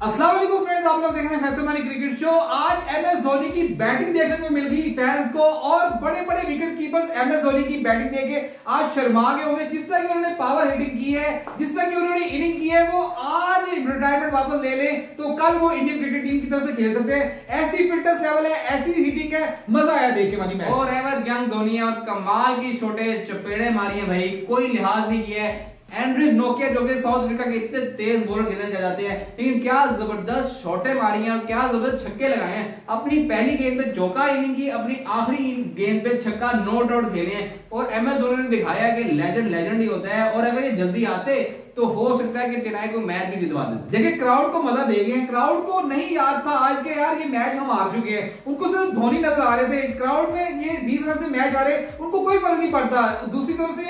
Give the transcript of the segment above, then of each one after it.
अस्सलाम वालेकुम फ्रेंड्स, आप लोग देख रहे हैं फैसल मानी क्रिकेट शो। आज एमएस धोनी की बैटिंग देखने को मिल गई फैंस को और बड़े बड़े विकेट कीपर्स एमएस धोनी की बैटिंग देखे आज शर्मा गए होंगे। जिस तरह की उन्होंने पावर हिटिंग की है, जिस तरह की उन्होंने इनिंग की है, वो आज रिटायरमेंट वापस ले ले तो कल वो इंडियन क्रिकेट टीम की तरफ से खेल सकते हैं। ऐसी फिटनेस लेवल है, ऐसी हिटिंग है, मजा आया देख के मानी मैच। और एवर यंग धोनी है और कमाल की छोटे चपेड़े मारी है भाई, कोई लिहाज नहीं किया है। एंड्रिज नोकिया जो कि साउथ अफ्रीका के इतने तेज बॉलर गिने जाते हैं, लेकिन क्या जबरदस्त शॉटें मारी हैं और क्या जबरदस्त छक्के लगाए हैं। अपनी पहली गेंद पे चौका इनिंग की, अपनी आखिरी गेंद पे छक्का नॉट आउट खेले हैं। और एमएस धोनी ने दिखाया कि लेजेंड ही होता है और अगर ये जल्दी आते तो हो सकता है कि चेन्नई को मैच भी जितवा देते। देखिए क्राउड को मजा दे गए। क्राउड को नहीं याद था आज के यार ये मैच हम हार चुके हैं, उनको सिर्फ धोनी नजर आ रहे थे। क्राउड में ये 20 रन से मैच आ रहे, उनको कोई फर्क नहीं पड़ता। दूसरी तरफ से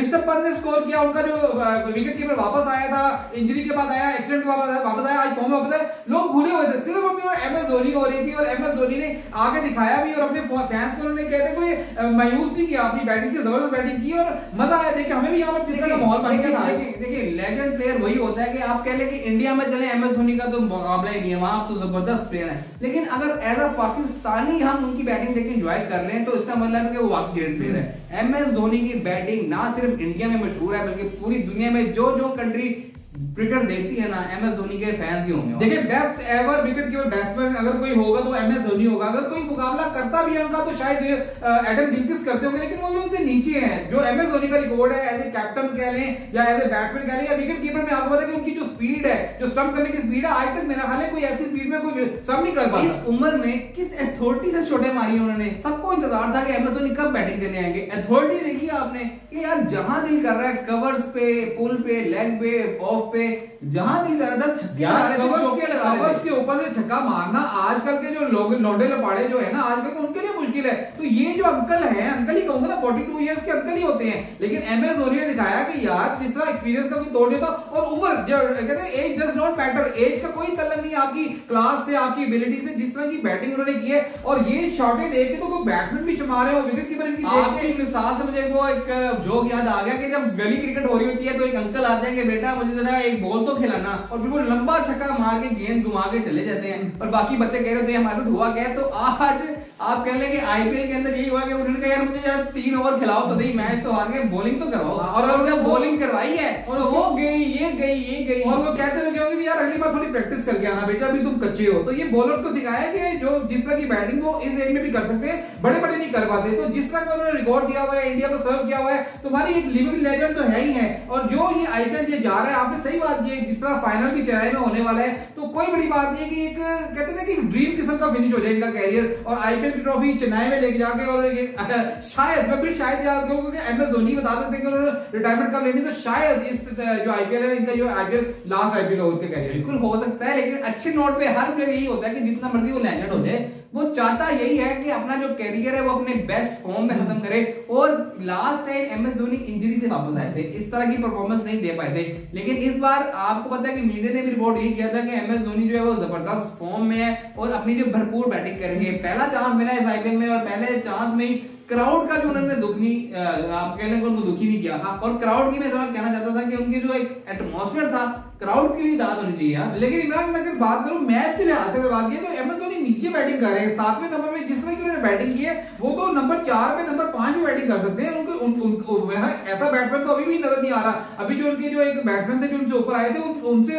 ऋषभ पंत ने स्कोर किया, उनका जो विकेट कीपर वापस आया था, इंजरी के बाद आया, एक्सीडेंट के बाद वापस आया, आज फॉर्म वापस आया। लोग भूले हुए थे, सिर्फ और एमएस धोनी हो रही थी और एमएस धोनी ने आगे दिखाया भी और अपने फैंस को उन्होंने कहते कोई मायूस नहीं किया, अपनी बैटिंग की जबरदस्त बैटिंग की और मजा आया। देखिए हमें भी यहाँ पर किस तरह का माहौल बन गया था। देखिए लेजेंड प्लेयर वही होता है कि आप कह लें कि इंडिया में चले एमएस धोनी का तो मुकाबला ही नहीं है, वहां तो जबरदस्त प्लेयर है, लेकिन अगर एज अ पाकिस्तानी हम उनकी बैटिंग देख के एंजॉय कर लें तो इसका मतलब है कि वो वाकई ग्रेट प्लेयर है। एमएस धोनी की बैटिंग ना सिर्फ इंडिया में मशहूर है बल्कि पूरी दुनिया में जो कंट्री क्रिकेट देखती है ना, एमएस धोनी के फैंस ही होंगे। देखिए best ever wicket keeper batsman अगर कोई होगा तो एमएस धोनी होगा। अगर कोई मुकाबला करता भी है उनका तो शायद एडम गिलक्रिस्ट करते होंगे, लेकिन वो भी उनसे नीचे हैं। जो एमएस धोनी का रिकॉर्ड है एज ए कैप्टन कह लें या एज ए बैट्समैन कह लें या विकेट कीपर में, आपको पता है कि उनकी जो स्पीड है, जो स्टंप करने की स्पीड है, आज तक मेरा ख्याल है कोई ऐसी स्पीड में कोई स्टंप नहीं कर पाता। इस उम्र में किस अथॉरिटी से शॉटें मारी उन्होंने, सबको इंतजार था कि एमएस धोनी कब बैटिंग करने आएंगे। अथॉरिटी देखी आपने कि यार जहां दिल कर रहा है कवर्स पे, पुल पे, लेग पे, ऑफ पे, जहां दिल कर रहा था कवर्स के ऊपर से छक्का मारना आजकल के जो लोग लौंडे लपाड़े जो है ना आजकल के, उनके लिए मुश्किल है। तो ये जो अंकल है, अंकल ही कहूंगा ना, 42 इयर्स के अंकल ही होते हैं, लेकिन एमएस धोनी ने दिखाया कि यार जिस तरह एक्सपीरियंस का कोई तोड़ नहीं था। और उम्र कहते हैं age does not matter, age का कोई तल्लक नहीं, आपकी क्लास से, आपकी एबिलिटी से, जिस तरह की बैटिंग उन्होंने की है। और ये शॉटें देख के तो कोई बैट्समैन भी शर्मा रहे हो, विकेट कीपर इनकी देख के मिसाल से मुझे वो एक जोक याद आ गया कि जब गली क्रिकेट हो रही होती है तो एक अंकल आते हैं कि बेटा मुझे जरा एक बॉल तो खिलाना, और बिल्कुल लंबा छक्का मार के गेंद घुमा के चले जाते हैं। और बाकी बच्चे कह रहे थे हमारे साथ हुआ क्या। तो आज आप कह लें कि आईपीएल के अंदर यही हुआ कि उन्होंने कहा यार मुझे यार 3 ओवर खिलाओ तो नहीं, मैच तो हार गए, बॉलिंग तो करवाओ। और उन्होंने बॉलिंग करवाई है और वो गई, ये गई और वो कहते हुए कि यार अगली बार थोड़ी प्रैक्टिस करके आना बेटा, अभी तुम कच्चे हो। तो ये बॉलर्स को सिखाया कि जो जिस तरह की बैटिंग वो इस एज में भी कर सकते हैं, बड़े बड़े नहीं कर पाते। तो जिस तरह का उन्होंने रिकॉर्ड दिया हुआ है, इंडिया को सर्व किया हुआ है, तो हमारी एक लिविंग लेजेंड तो है ही है। और जो ये आईपीएल ये जा रहा है, आपने सही बात की, जिस तरह फाइनल भी चेन्नई में होने वाला है, तो कोई बड़ी बात नहीं है कि एक कहते हैं कि ड्रीम किस्म का फिनिश हो जाए इनका कैरियर और आईपीएल की ट्रॉफी चेन्नई में लेके जाके। और शायद मैं भी शायद याद करूं क्योंकि एमएस धोनी बता सकते हैं कि उन्होंने रिटायरमेंट कब लेनी, तो शायद इस जो आईपीएल है इनका, जो आईपीएल लास्ट आईपीएल हो उनके कैरियर। बिल्कुल हो सकता है, लेकिन अच्छे नोट पे हर प्लेयर यही होता है कि जितना मर्जी वो लेजेंड हो जाए, वो चाहता यही है कि अपना जो कैरियर है वो अपने बेस्ट फॉर्म में खत्म करे। और last time MS Dhoni injury से वापस आए थे, इस तरह की परफॉर्मेंस नहीं दे पाए थे, लेकिन इस बार आपको पता है कि मीडिया ने भी रिपोर्ट यही किया था कि एमएस धोनी जो है वो जबरदस्त फॉर्म में है और अपनी जो भरपूर बैटिंग करेंगे। पहला चांस मिला इस आईपीएल में और पहले चांस में ही क्राउड का जो उन्होंने आप कह लेंगे उनको दुखी नहीं किया। और क्राउड की मैं जरा कहना चाहता था कि उनके जो एक एटमॉस्फेयर था क्राउड के लिए दाद होनी चाहिए यार। लेकिन इमरान मैं अगर बात करूं मैच के लिहाज से अगर बात की तो एमएस धोनी नीचे बैटिंग कर रहे हैं। 7वें नंबर में जिस तरह की उन्होंने बैटिंग की है, वो तो नंबर 4 पे, नंबर 5 में बैटिंग कर सकते हैं। उनको ऐसा बैट्समैन तो अभी भी नजर नहीं आ रहा। अभी जो उनके जो एक बैट्समैन थे जो उनसे ऊपर आए थे, उनसे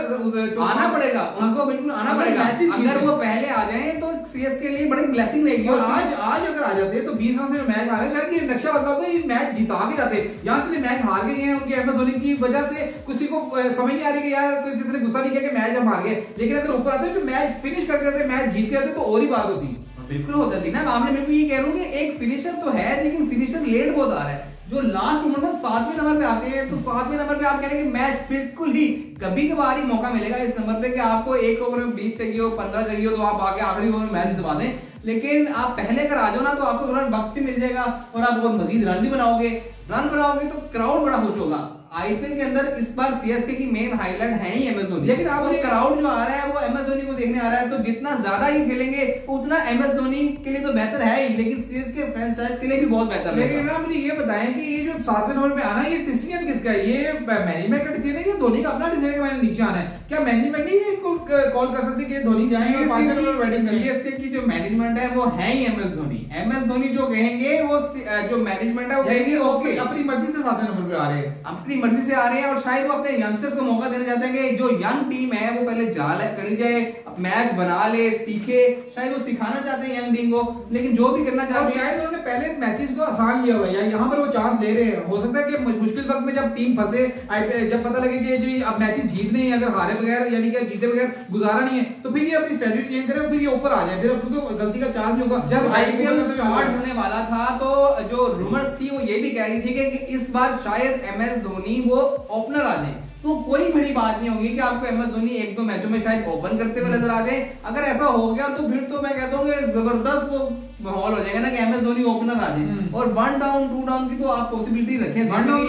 आना पड़ेगा, उनको बिल्कुल आना पड़ेगा। अगर वो पहले आ जाए तो सीएसके के लिए बड़ी ब्लेसिंग रहेगी। और आज अगर आ जाते तो 20 रन से मैच आ रहे हैं, शायद ये नक्शा बदला होता है, ये मैच जिता के जाते। यहाँ तक मैच हार गए हैं उनके एमएस धोनी की वजह से। किसी को समझ नहीं आ रही कि यार किसी ने गुस्सा नहीं किया कि मैच हम हार गए, लेकिन अगर ऊपर आते तो मैच फिनिश करके जाते, मैच जीत के जाते तो और ही बात होती। बिल्कुल होता थी ना। मामले में भी ये कह रहा हूं कि एक फिनिशर तो है, लेकिन फिनिशर लेट बहुत आ रहा है। जो लास्ट ओवर में 7वें नंबर पे आते हैं, तो 7वें नंबर पे आप कह रहे हैं कि मैच बिल्कुल ही कभी कभार ही मौका मिलेगा इस नंबर पे कि आपको एक ओवर में 20 चाहिए हो, 15 चाहिए हो, तो आप आगे आखिरी ओवर में मैच जितवा दें। लेकिन आप पहले अगर आ जाओ ना तो आपको थोड़ा वक्त भी मिल जाएगा और आप बहुत मजीद रन भी बनाओगे। रन बनाओगे तो क्राउड बड़ा खुश होगा। आईपीएल के अंदर इस बार सीएसके की मेन हाईलाइट है ही एमएस धोनी, लेकिन अब क्राउड जो आ रहा है वो एमएस धोनी को देखने आ रहा है, तो जितना ज्यादा ही खेलेंगे उतना एमएस धोनी के लिए तो बेहतर है ही, लेकिन सीएसके फ्रेंचाइज के लिए भी बहुत बेहतर है। लेकिन मुझे ये बताएं कि ये जो 7वें नंबर पे आना, ये डिसीजन किसका है? ये मैनेजमेंट का डिसीजन है कि धोनी का अपना डिसीजन है कि मैंने नीचे आना है? क्या मैनेजमेंट नहीं इनको कॉल कर सकती कि धोनी जाएं और 5वें नंबर पे बैटिंग करें? सीएसके की जो मैनेजमेंट है वो है ही एमएस धोनी। एमएस धोनी जो कहेंगे वो जो मैनेजमेंट है वो कहेगी ओके, अपनी मर्जी से 7वें नंबर पे आ रहे हैं, अपनी मर्जी से आ रहे हैं, और शायद वो अपने यंगस्टर्स को मौका देना चाहते हैं कि जो यंग टीम है वो पहले चली जाए, मैच बना ले, सीखे, शायद वो सिखाना चाहते हैं यंग टीम को। लेकिन जो भी करना चाहते हैं, शायद उन्होंने पहले मैचेस को आसान लिया हुआ है, यहाँ पर वो चांस ले रहे हैं। हो सकता है कि मुश्किल वक्त में जब टीम फंसे, जब पता लगे कि जो अब मैचेस जीतने हैं, अगर हारे बगैर यानी कि जीते बगैर गुजारा नहीं है, तो फिर ये अपनी स्ट्रेटजी चेंज करें, फिर ये ऊपर आ जाए, फिर तो गलती का चांस नहीं होगा। जब आईपीएल स्टार्ट होने वाला था तो जो रूमर्स थी वो ये भी कह रही थी कि इस बार शायद एमएस धोनी वो ओपनर आ जाए, तो कोई बड़ी बात नहीं होगी कि आपको एमएस धोनी 1-2 मैचों में शायद ओपन करते हुए नजर आ जाए। अगर ऐसा हो गया तो फिर तो मैं कहता हूँ कि जबरदस्त वो माहौल हो जाएगा ना कि एमएस धोनी ओपनर आ जाए, और 1 डाउन 2 डाउन की तो आप पॉसिबिलिटी रखें। 1 डाउन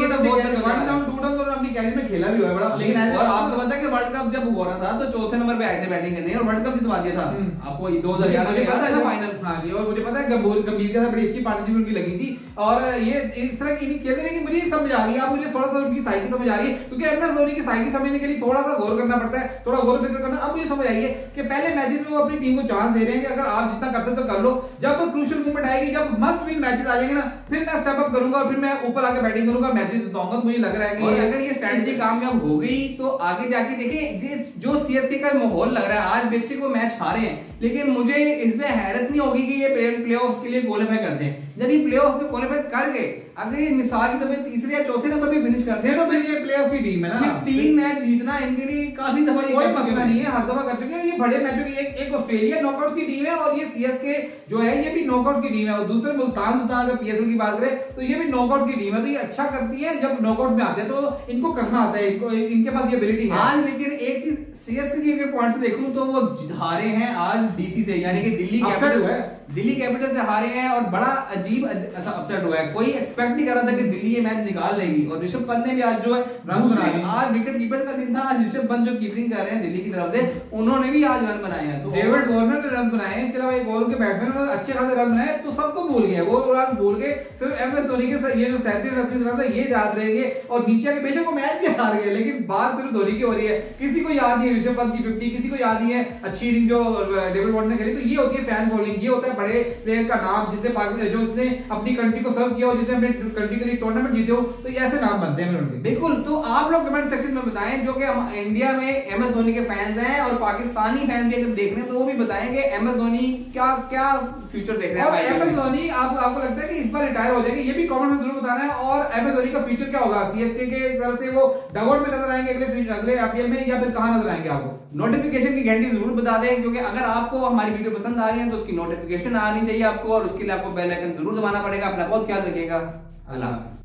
2 डाउन तो अपनी कैरियर में खेला भी हुआ है बड़ा, लेकिन आपको पता है कि वर्ल्ड कप जब हो रहा था तो चौथे नंबर पे आए थे बैटिंग करने और वर्ल्ड कप जितवा दिया था आपको 2011 में पता है फाइनल। हाँ जी, और मुझे पता है गंभीर के साथ बड़ी अच्छी पार्टनरशिप उनकी लगी थी, और ये इस तरह की नहीं खेलते, लेकिन मुझे समझ आ गई, आप मुझे थोड़ा सा उनकी साइकी समझ आ रही है, क्योंकि एमएस धोनी की साइकी समझने के लिए थोड़ा सा गौर करना पड़ता है, थोड़ा गौर फिक्र करना। अब मुझे समझ आई है कि पहले मैचेस में वो अपनी टीम को चांस दे रहे हैं कि अगर आप जितना कर सकते हो कर लो, जब क्रूशियल मोमेंट आएगी, जब मस्ट विन मैचेस आ जाएंगे ना, फिर मैं स्टेप अप करूंगा और फिर मैं ऊपर आके बैटिंग करूंगा, मैचेस जिताऊंगा। तो मुझे लग रहा है कि अगर ये स्ट्रेटजी कामयाब हो गई तो आगे जाके देखिए जो सीएसके का माहौल लग रहा है, आज बेचे को मैच हारे हैं, लेकिन मुझे इसमें हैरत नहीं होगी कि ये प्लेऑफ्स के लिए क्वालीफाई करते हैं। जब ये प्लेऑफ्स में क्वालीफाई कर गए, अगर ये मिसाल की तो तीसरे या चौथे नंबर पे फिनिश करते हैं, तो फिर ये प्लेऑफ की टीम है ना, 3 मैच जीतना इनके लिए काफी दफा कोई मसला नहीं है, हर दफा कर चुके हैं। ये बड़े मैचों की एक ऑस्ट्रेलिया नॉकआउट की टीम है, और ये सीएसके जो है ये भी नॉकआउट की टीम है, और दूसरे मुल्तान अगर पीएसएल की बात करें तो ये भी नॉकआउट की टीम है। तो ये अच्छा करती है, जब नॉकआउट में आते हैं तो इनको करना आता है, इनके पास ये एबिलिटी है। आज लेकिन एक चीज सीएसके की अगर पॉइंट से देखूं तो वो हारे हैं आज डीसी से, यानी कि दिल्ली कैपिटल से हारे हैं, और बड़ा अजीब ऐसा अपसेट हुआ है। कोई एक्सपेक्ट नहीं कर रहा था कि दिल्ली ये मैच निकाल लेगी, और ऋषभ पंत ने भी आज जो है आज विकेट कीपर का दिन था, आज ऋषभ पंत जो कीपिंग कर रहे हैं दिल्ली की तरफ से, उन्होंने भी आज रन बनाए हैं। तो डेविड वार्नर ने रन बनाए हैं, इसके अलावा एक और उनके बैट्समैन ने अच्छे खासे रन बनाए, तो सबको भूल गए, वो रन भूल गए, सिर्फ एमएस धोनी के ये जो 37-38 रन था ये याद रहेंगे, और नीचे आके बेशक वो मैच भी हार गए, लेकिन बात सिर्फ धोनी की हो रही है। किसी को याद नहीं है ऋषभ पंत की 50, किसी को याद नहीं है अच्छी इनिंग जो डेविड वार्नर ने खेली। तो ये होती है फैन बॉलिंग, ये होता है बड़े प्लेयर का नाम, जिसने पाकिस्तान जो उसने अपनी कंट्री को सर्व किया हो, जिसने अपनी कंट्री के लिए टूर्नामेंट जीते हो, तो ये ऐसे नाम बनते हैं उनके। बिल्कुल, तो आप लोग कमेंट सेक्शन में बताएं, जो कि हम इंडिया में एमएस धोनी के फैंस हैं और पाकिस्तानी फैंस भी अगर देख रहे हैं तो वो भी बताएंगे एमएस धोनी क्या क्या फ्यूचर देख रहे हैं। और एमएस धोनी आपको लगता है कि इस बार रिटायर हो जाएंगे, ये भी कमेंट में जरूर बताना है। और एमएस धोनी का फ्यूचर क्या होगा, सीएसके के तरफ से वो डगआउट में नजर आएंगे अगले आईपीएल में, या फिर कहां नजर आएंगे आपको? नोटिफिकेशन की घंटी जरूर बता दें, क्योंकि अगर आपको हमारी वीडियो पसंद आ रही है तो उसकी नोटिफिकेशन आनी चाहिए आपको, और उसके लिए आपको बेल आइकन जरूर दबाना पड़ेगा। अपना बहुत ख्याल रखिएगा। अल्लाह हाफिज़।